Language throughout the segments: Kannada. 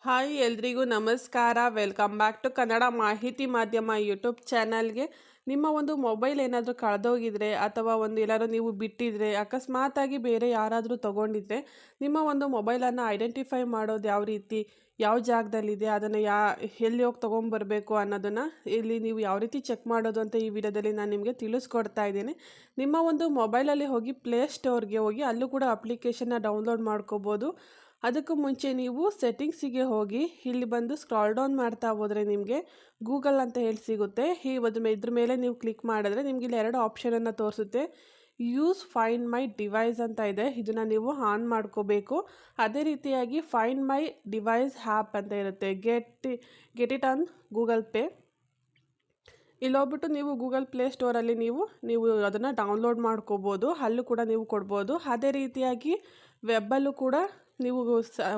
ಹಾಯ್ ಎಲ್ರಿಗೂ ನಮಸ್ಕಾರ. ವೆಲ್ಕಮ್ ಬ್ಯಾಕ್ ಟು ಕನ್ನಡ ಮಾಹಿತಿ ಮಾಧ್ಯಮ ಯೂಟ್ಯೂಬ್ ಚಾನಲ್ಗೆ. ನಿಮ್ಮ ಒಂದು ಮೊಬೈಲ್ ಏನಾದರೂ ಕಳೆದೋಗಿದ್ರೆ ಅಥವಾ ಒಂದು ಎಲ್ಲಾದರೂ ನೀವು ಬಿಟ್ಟಿದ್ರೆ, ಅಕಸ್ಮಾತಾಗಿ ಬೇರೆ ಯಾರಾದರೂ ತೊಗೊಂಡಿದ್ರೆ, ನಿಮ್ಮ ಒಂದು ಮೊಬೈಲನ್ನು ಐಡೆಂಟಿಫೈ ಮಾಡೋದು ಯಾವ ರೀತಿ, ಯಾವ ಜಾಗದಲ್ಲಿದೆ, ಅದನ್ನು ಎಲ್ಲಿ ಹೋಗಿ ತೊಗೊಂಬರ್ಬೇಕು ಅನ್ನೋದನ್ನು ಇಲ್ಲಿ ನೀವು ಯಾವ ರೀತಿ ಚೆಕ್ ಮಾಡೋದು ಅಂತ ಈ ವಿಡಿಯೋದಲ್ಲಿ ನಾನು ನಿಮಗೆ ತಿಳಿಸ್ಕೊಡ್ತಾ ಇದ್ದೀನಿ. ನಿಮ್ಮ ಒಂದು ಮೊಬೈಲಲ್ಲಿ ಹೋಗಿ ಪ್ಲೇಸ್ಟೋರ್ಗೆ ಹೋಗಿ ಅಲ್ಲೂ ಕೂಡ ಅಪ್ಲಿಕೇಶನ್ನ ಡೌನ್ಲೋಡ್ ಮಾಡ್ಕೋಬೋದು. ಅದಕ್ಕೂ ಮುಂಚೆ ನೀವು ಸೆಟ್ಟಿಂಗ್ಸಿಗೆ ಹೋಗಿ ಇಲ್ಲಿ ಬಂದು ಸ್ಕ್ರಾಲ್ ಡೌನ್ ಮಾಡ್ತಾ ಹೋದರೆ ನಿಮಗೆ ಗೂಗಲ್ ಅಂತ ಹೇಳಿ ಸಿಗುತ್ತೆ. ಇದ್ರ ಮೇಲೆ ನೀವು ಕ್ಲಿಕ್ ಮಾಡಿದ್ರೆ ನಿಮಗೆ ಇಲ್ಲಿ ಎರಡು ಆಪ್ಷನನ್ನು ತೋರಿಸುತ್ತೆ. ಯೂಸ್ ಫೈಂಡ್ ಮೈ ಡಿವೈಸ್ ಅಂತ ಇದೆ, ಇದನ್ನು ನೀವು ಆನ್ ಮಾಡ್ಕೋಬೇಕು. ಅದೇ ರೀತಿಯಾಗಿ ಫೈಂಡ್ ಮೈ ಡಿವೈಸ್ ಆ್ಯಪ್ ಅಂತ ಇರುತ್ತೆ, get it on Google pay. ಇಲ್ಲಿ ಹೋಗ್ಬಿಟ್ಟು ನೀವು ಗೂಗಲ್ ಪ್ಲೇ ಸ್ಟೋರಲ್ಲಿ ನೀವು ಅದನ್ನು ಡೌನ್ಲೋಡ್ ಮಾಡ್ಕೋಬೋದು, ಅಲ್ಲೂ ಕೂಡ ನೀವು ಕೊಡ್ಬೋದು. ಅದೇ ರೀತಿಯಾಗಿ ವೆಬ್ಬಲ್ಲೂ ಕೂಡ ನೀವು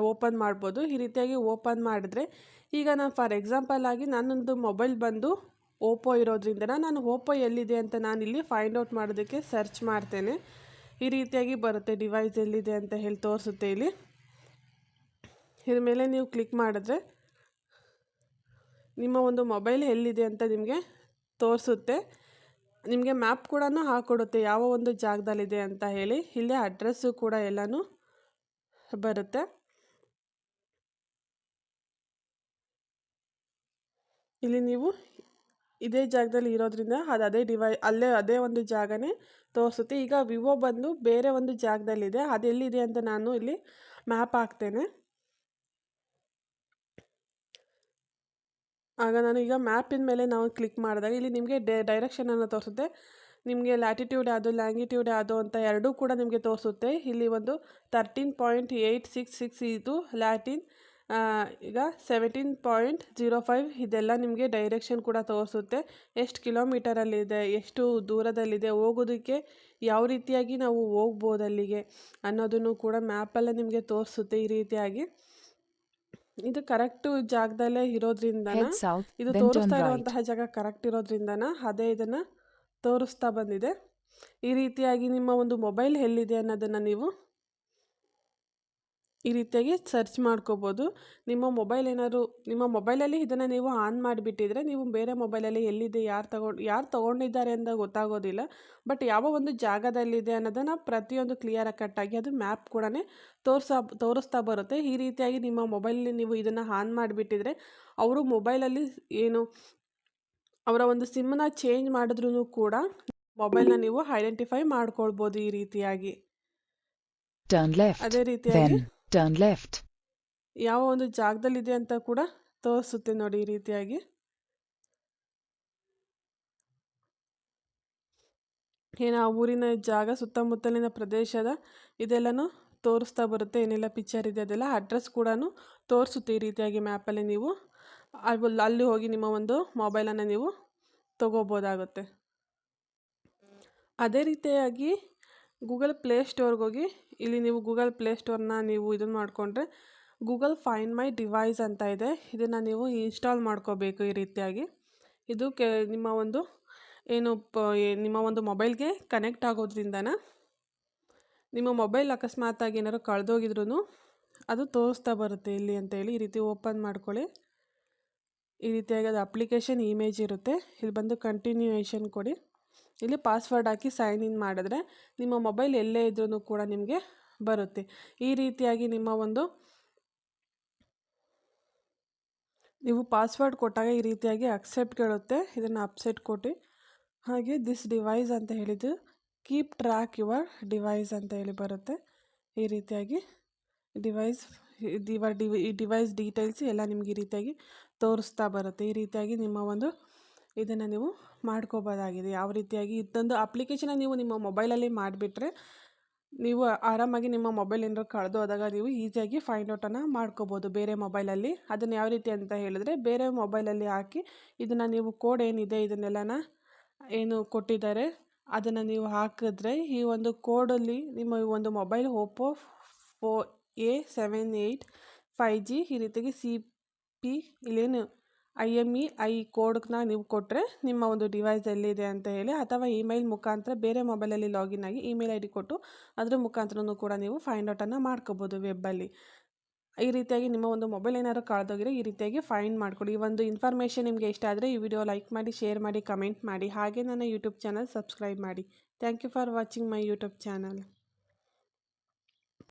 ಓಪನ್ ಮಾಡ್ಬೋದು. ಈ ರೀತಿಯಾಗಿ ಓಪನ್ ಮಾಡಿದ್ರೆ ಈಗ ನಾನು ಫಾರ್ ಎಕ್ಸಾಂಪಲ್ ಆಗಿ ನಾನೊಂದು ಮೊಬೈಲ್ ಬಂದು ಓಪೋ ಇರೋದ್ರಿಂದ ನಾನು ಓಪೋ ಎಲ್ಲಿದೆ ಅಂತ ನಾನಿಲ್ಲಿ ಫೈಂಡ್ ಔಟ್ ಮಾಡೋದಕ್ಕೆ ಸರ್ಚ್ ಮಾಡ್ತೇನೆ. ಈ ರೀತಿಯಾಗಿ ಬರುತ್ತೆ, ಡಿವೈಸ್ ಎಲ್ಲಿದೆ ಅಂತ ಹೇಳಿ ತೋರಿಸುತ್ತೆ ಇಲ್ಲಿ. ಇದ್ರ ಮೇಲೆ ನೀವು ಕ್ಲಿಕ್ ಮಾಡಿದ್ರೆ ನಿಮ್ಮ ಒಂದು ಮೊಬೈಲ್ ಎಲ್ಲಿದೆ ಅಂತ ನಿಮಗೆ ತೋರಿಸುತ್ತೆ. ನಿಮಗೆ ಮ್ಯಾಪ್ ಕೂಡ ಹಾಕ್ಕೊಡುತ್ತೆ ಯಾವ ಒಂದು ಜಾಗದಲ್ಲಿದೆ ಅಂತ ಹೇಳಿ. ಇಲ್ಲಿ ಅಡ್ರೆಸ್ಸು ಕೂಡ ಎಲ್ಲನೂ ಬರುತ್ತೆ. ಇಲ್ಲಿ ನೀವು ಇದೇ ಜಾಗದಲ್ಲಿ ಇರೋದ್ರಿಂದ ಅದೇ ಒಂದು ಜಾಗನೇ ತೋರಿಸುತ್ತೆ. ಈಗ ವಿವೋ ಬಂದು ಬೇರೆ ಒಂದು ಜಾಗದಲ್ಲಿದೆ, ಅದೆಲ್ಲಿದೆ ಅಂತ ನಾನು ಇಲ್ಲಿ ಮ್ಯಾಪ್ ಹಾಕ್ತೇನೆ. ಆಗ ನಾನು ಈಗ ಮ್ಯಾಪಿನ ಮೇಲೆ ನಾವು ಕ್ಲಿಕ್ ಮಾಡಿದಾಗ ಇಲ್ಲಿ ನಿಮಗೆ ಡೈರೆಕ್ಷನನ್ನು ತೋರಿಸುತ್ತೆ. ನಿಮಗೆ ಲ್ಯಾಟಿಟ್ಯೂಡ್ ಯಾವುದು ಲ್ಯಾಂಗಿಟ್ಯೂಡ್ ಯಾವುದು ಅಂತ ಎರಡೂ ಕೂಡ ನಿಮಗೆ ತೋರಿಸುತ್ತೆ. ಇಲ್ಲಿ ಒಂದು 13.866 ಇದು ಲ್ಯಾಟಿನ್, ಈಗ 17.05 ಇದೆಲ್ಲ ನಿಮಗೆ ಡೈರೆಕ್ಷನ್ ಕೂಡ ತೋರಿಸುತ್ತೆ. ಎಷ್ಟು ಕಿಲೋಮೀಟರಲ್ಲಿದೆ, ಎಷ್ಟು ದೂರದಲ್ಲಿದೆ, ಹೋಗೋದಕ್ಕೆ ಯಾವ ರೀತಿಯಾಗಿ ನಾವು ಹೋಗ್ಬೋದು ಅಲ್ಲಿಗೆ ಅನ್ನೋದನ್ನು ಕೂಡ ಮ್ಯಾಪಲ್ಲೇ ನಿಮಗೆ ತೋರಿಸುತ್ತೆ. ಈ ರೀತಿಯಾಗಿ ಇದು ಕರೆಕ್ಟ್ ಜಾಗದಲ್ಲೇ ಇರೋದ್ರಿಂದ, ಇದು ತೋರಿಸ್ತಾ ಇರುವಂತಹ ಜಾಗ ಕರೆಕ್ಟ್ ಇರೋದ್ರಿಂದನ ಅದೇ ಇದನ್ನು ತೋರಿಸ್ತಾ ಬಂದಿದೆ. ಈ ರೀತಿಯಾಗಿ ನಿಮ್ಮ ಒಂದು ಮೊಬೈಲ್ ಎಲ್ಲಿದೆ ಅನ್ನೋದನ್ನು ನೀವು ಈ ರೀತಿಯಾಗಿ ಸರ್ಚ್ ಮಾಡ್ಕೋಬೋದು. ನಿಮ್ಮ ಮೊಬೈಲಲ್ಲಿ ಇದನ್ನು ನೀವು ಆನ್ ಮಾಡಿಬಿಟ್ಟಿದ್ರೆ ನೀವು ಬೇರೆ ಮೊಬೈಲಲ್ಲಿ ಎಲ್ಲಿದೆ, ಯಾರು ತೊಗೊಂಡಿದ್ದಾರೆ ಅಂತ ಗೊತ್ತಾಗೋದಿಲ್ಲ. ಬಟ್ ಯಾವ ಒಂದು ಜಾಗದಲ್ಲಿದೆ ಅನ್ನೋದನ್ನು ಪ್ರತಿಯೊಂದು ಕ್ಲಿಯರ್ ಕಟ್ಟಾಗಿ ಅದು ಮ್ಯಾಪ್ ಕೂಡ ತೋರಿಸ್ತಾ ಬರುತ್ತೆ. ಈ ರೀತಿಯಾಗಿ ನಿಮ್ಮ ಮೊಬೈಲಲ್ಲಿ ನೀವು ಇದನ್ನು ಆನ್ ಮಾಡಿಬಿಟ್ಟಿದ್ರೆ ಅವರು ಮೊಬೈಲಲ್ಲಿ ಅವರ ಒಂದು ಸಿಮ್ಮನ್ನ ಚೇಂಜ್ ಮಾಡಿದ್ರೂ ಕೂಡ ಮೊಬೈಲ್ನ ನೀವು ಐಡೆಂಟಿಫೈ ಮಾಡ್ಕೊಳ್ಬೋದು ಈ ರೀತಿಯಾಗಿ. ಅದೇ ರೀತಿಯಾಗಿ Turn left. ಯಾವ ಒಂದು ಜಾಗದಲ್ಲಿದೆ ಅಂತ ಕೂಡ ತೋರಿಸುತ್ತೆ ನೋಡಿ. ಈ ರೀತಿಯಾಗಿ ಆ ಊರಿನ ಜಾಗ, ಸುತ್ತಮುತ್ತಲಿನ ಪ್ರದೇಶದ ಇದೆಲ್ಲನೂ ತೋರಿಸ್ತಾ ಬರುತ್ತೆ. ಏನೆಲ್ಲ ಪಿಕ್ಚರ್ ಇದೆ ಅದೆಲ್ಲ ಅಡ್ರೆಸ್ ಕೂಡ ತೋರಿಸುತ್ತೆ. ಈ ರೀತಿಯಾಗಿ ಮ್ಯಾಪಲ್ಲಿ ನೀವು ಅಲ್ಲಿ ಹೋಗಿ ನಿಮ್ಮ ಒಂದು ಮೊಬೈಲನ್ನು ನೀವು ತಗೋಬೋದಾಗುತ್ತೆ. ಅದೇ ರೀತಿಯಾಗಿ ಗೂಗಲ್ ಪ್ಲೇ ಸ್ಟೋರ್ಗೆ ಹೋಗಿ ಇಲ್ಲಿ ನೀವು ಗೂಗಲ್ ಪ್ಲೇ ಸ್ಟೋರ್ನ ನೀವು ಇದನ್ನು ಮಾಡಿಕೊಂಡ್ರೆ ಗೂಗಲ್ ಫೈಂಡ್ ಮೈ ಡಿವೈಸ್ ಅಂತ ಇದೆ, ಇದನ್ನು ನೀವು ಇನ್ಸ್ಟಾಲ್ ಮಾಡ್ಕೋಬೇಕು. ಈ ರೀತಿಯಾಗಿ ಇದು ನಿಮ್ಮ ಒಂದು ಮೊಬೈಲ್ಗೆ ಕನೆಕ್ಟ್ ಆಗೋದ್ರಿಂದನ ನಿಮ್ಮ ಮೊಬೈಲ್ ಅಕಸ್ಮಾತಾಗಿ ಏನಾದ್ರು ಕಳೆದೋಗಿದ್ರೂ ಅದು ತೋರಿಸ್ತಾ ಬರುತ್ತೆ ಇಲ್ಲಿ ಅಂತೇಳಿ. ಈ ರೀತಿ ಓಪನ್ ಮಾಡ್ಕೊಳ್ಳಿ. ಈ ರೀತಿಯಾಗಿ ಅದು ಅಪ್ಲಿಕೇಶನ್ ಇಮೇಜ್ ಇರುತ್ತೆ. ಇಲ್ಲಿ ಬಂದು ಕಂಟಿನ್ಯೂಯೇಷನ್ ಕೊಡಿ. ಇಲ್ಲಿ ಪಾಸ್ವರ್ಡ್ ಹಾಕಿ ಸೈನ್ ಇನ್ ಮಾಡಿದ್ರೆ ನಿಮ್ಮ ಮೊಬೈಲ್ ಎಲ್ಲೇ ಇದ್ರೂ ಕೂಡ ನಿಮಗೆ ಬರುತ್ತೆ. ಈ ರೀತಿಯಾಗಿ ನೀವು ಪಾಸ್ವರ್ಡ್ ಕೊಟ್ಟಾಗ ಈ ರೀತಿಯಾಗಿ ಅಕ್ಸೆಪ್ಟ್ ಕೇಳುತ್ತೆ, ಇದನ್ನು ಅಕ್ಸೆಪ್ಟ್ ಕೊಟ್ಟು ಹಾಗೆ ದಿಸ್ ಡಿವೈಸ್ ಅಂತ ಹೇಳಿದ್ದು ಕೀಪ್ ಟ್ರ್ಯಾಕ್ ಯುವರ್ ಡಿವೈಸ್ ಅಂತ ಹೇಳಿ ಬರುತ್ತೆ. ಈ ರೀತಿಯಾಗಿ ಈ ಡಿವೈಸ್ ಡೀಟೇಲ್ಸ್ ಎಲ್ಲ ನಿಮಗೆ ಈ ರೀತಿಯಾಗಿ ತೋರಿಸ್ತಾ ಬರುತ್ತೆ. ಈ ರೀತಿಯಾಗಿ ನಿಮ್ಮ ಇದನ್ನು ನೀವು ಮಾಡ್ಕೋಬೋದಾಗಿದೆ. ಯಾವ ರೀತಿಯಾಗಿ ಇದೊಂದು ಅಪ್ಲಿಕೇಶನ್ನ ನೀವು ನಿಮ್ಮ ಮೊಬೈಲಲ್ಲಿ ಮಾಡಿಬಿಟ್ರೆ ನೀವು ಆರಾಮಾಗಿ ನಿಮ್ಮ ಮೊಬೈಲ್ ಏನಾದ್ರು ಕಳೆದೋದಾಗ ನೀವು ಈಸಿಯಾಗಿ ಫೈಂಡ್ ಔಟನ್ನು ಮಾಡ್ಕೋಬೋದು ಬೇರೆ ಮೊಬೈಲಲ್ಲಿ. ಅದನ್ನು ಯಾವ ರೀತಿ ಅಂತ ಹೇಳಿದ್ರೆ ಬೇರೆ ಮೊಬೈಲಲ್ಲಿ ಹಾಕಿ ಇದನ್ನು ನೀವು ಕೋಡ್ ಏನಿದೆ ಇದನ್ನೆಲ್ಲನ ಏನು ಕೊಟ್ಟಿದ್ದಾರೆ ಅದನ್ನು ನೀವು ಹಾಕಿದ್ರೆ ಈ ಒಂದು ಕೋಡಲ್ಲಿ ನಿಮ್ಮ ಒಂದು ಮೊಬೈಲ್ ಓಪೋ A78 5G ಈ ರೀತಿಯಾಗಿ CP ಇಲ್ಲೇನು IMEI ಕೋಡ್ನ ನೀವು ಕೊಟ್ಟರೆ ನಿಮ್ಮ ಒಂದು ಡಿವೈಸ್ ಎಲ್ಲಿದೆ ಅಂತ ಹೇಳಿ, ಅಥವಾ ಇಮೇಲ್ ಮುಖಾಂತರ ಬೇರೆ ಮೊಬೈಲಲ್ಲಿ ಲಾಗಿನ್ ಆಗಿ ಇಮೇಲ್ ID ಕೊಟ್ಟು ಅದ್ರ ಮುಖಾಂತರನೂ ಕೂಡ ನೀವು ಫೈಂಡ್ ಔಟನ್ನು ಮಾಡ್ಕೋಬೋದು ವೆಬ್ಬಲ್ಲಿ. ಈ ರೀತಿಯಾಗಿ ನಿಮ್ಮ ಒಂದು ಮೊಬೈಲ್ ಏನಾದ್ರು ಕಳೆದೋಗಿದ್ರೆ ಈ ರೀತಿಯಾಗಿ ಫೈಂಡ್ ಮಾಡ್ಕೊಳ್ಳಿ. ಈ ಒಂದು ಇನ್ಫಾರ್ಮೇಷನ್ ನಿಮಗೆ ಇಷ್ಟ ಆದರೆ ಈ ವಿಡಿಯೋ ಲೈಕ್ ಮಾಡಿ, ಶೇರ್ ಮಾಡಿ, ಕಮೆಂಟ್ ಮಾಡಿ. ಹಾಗೆ ನನ್ನ ಯೂಟ್ಯೂಬ್ ಚಾನಲ್ ಸಬ್ಸ್ಕ್ರೈಬ್ ಮಾಡಿ. Thank you for watching my YouTube channel.